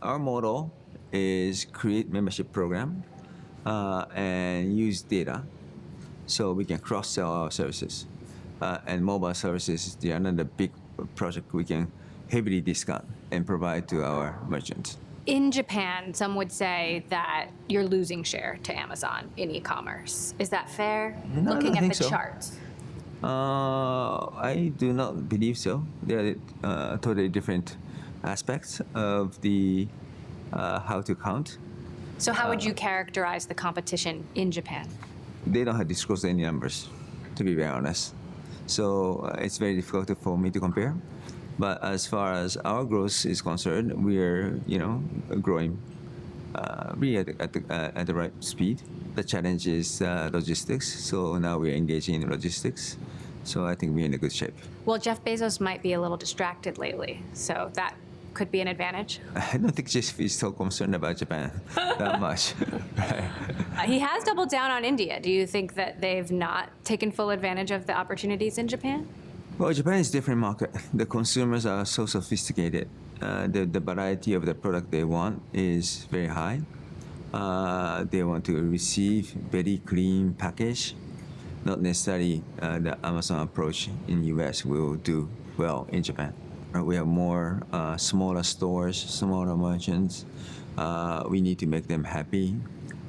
Our model is create membership program and use data so we can cross-sell our services. And mobile services is the another big project we can heavily discount and provide to our merchants. In Japan, some would say that you're losing share to Amazon in e-commerce. Is that fair? No, Looking I don't at think the so. charts. I do not believe so. There are totally different aspects of the how to count. So how would you characterize the competition in Japan? They don't have disclosed any numbers, to be very honest. So it's very difficult for me to compare. But as far as our growth is concerned, we are, growing really at the right speed. The challenge is logistics. So now we're engaging in logistics. So I think we're in a good shape. Well, Jeff Bezos might be a little distracted lately, so that could be an advantage. I don't think Jeff is so concerned about Japan that much. He has doubled down on India. Do you think that they've not taken full advantage of the opportunities in Japan? Well, Japan is a different market. The consumers are so sophisticated. The variety of the product they want is very high. They want to receive very clean package. Not necessarily the Amazon approach in US will do well in Japan. We have more smaller stores, smaller merchants. We need to make them happy.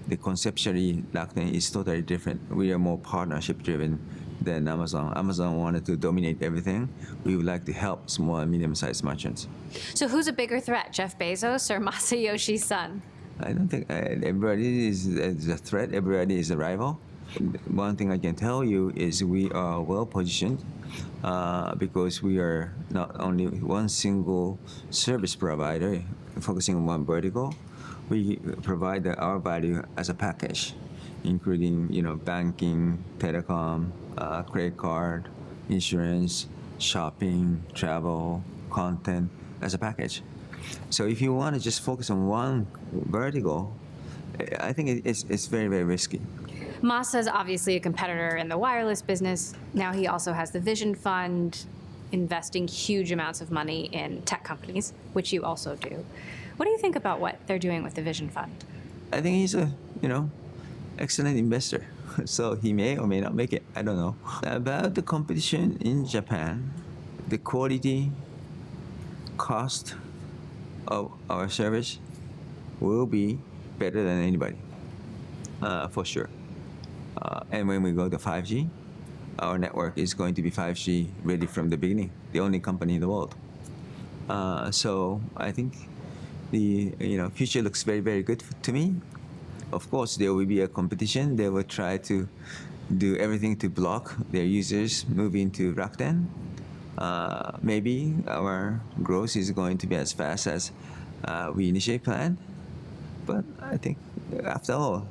The conceptually, Rakuten is totally different. We are more partnership driven than Amazon. Amazon wanted to dominate everything. We would like to help small and medium-sized merchants. So who's a bigger threat, Jeff Bezos or Masayoshi Son? I don't think everybody is a threat. Everybody is a rival. One thing I can tell you is we are well positioned because we are not only one single service provider focusing on one vertical. We provide our value as a package, including banking, telecom, credit card, insurance, shopping, travel, content as a package. So if you want to just focus on one vertical, I think it's very, very risky. Masa is obviously a competitor in the wireless business. Now he also has the Vision Fund, investing huge amounts of money in tech companies, which you also do. What do you think about what they're doing with the Vision Fund? I think he's a, excellent investor. So he may or may not make it. I don't know. About the competition in Japan, the quality, cost of our service will be better than anybody, for sure. And when we go to 5G, our network is going to be 5G ready from the beginning, the only company in the world. So I think the future looks very, very good to me. Of course, there will be a competition. They will try to do everything to block their users moving to Rakuten. Maybe our growth is going to be as fast as we initially planned. But I think, after all,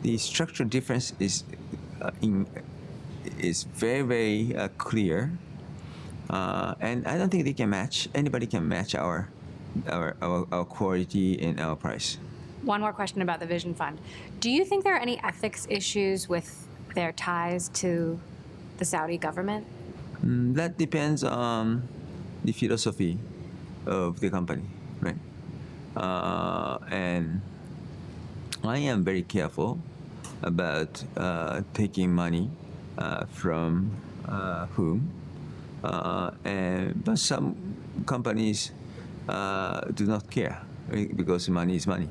the structural difference is very, very clear. And I don't think anybody can match our quality and our price. One more question about the Vision Fund. Do you think there are any ethics issues with their ties to the Saudi government? That depends on the philosophy of the company, right? And I am very careful about taking money from whom. But some companies do not care, right? Because money is money.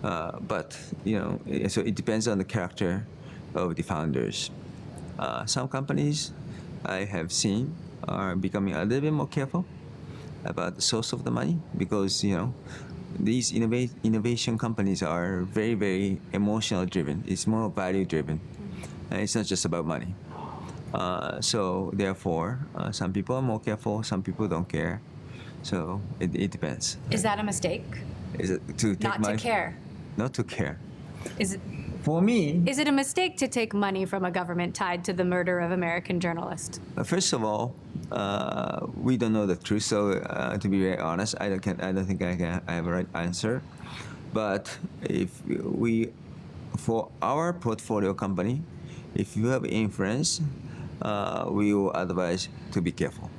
But so it depends on the character of the founders. Some companies I have seen are becoming a little bit more careful about the source of the money because these innovation companies are very, very emotional driven. It's more value driven, and it's not just about money. So therefore, some people are more careful. Some people don't care. So it depends. Is that a mistake? Is it to take Not money? to care. Not to care. Is it? For me, Is it a mistake to take money from a government tied to the murder of American journalist? first of all, we don't know the truth. So to be very honest, I don't think I have a right answer. But if for our portfolio company, if you have influence, we will advise to be careful.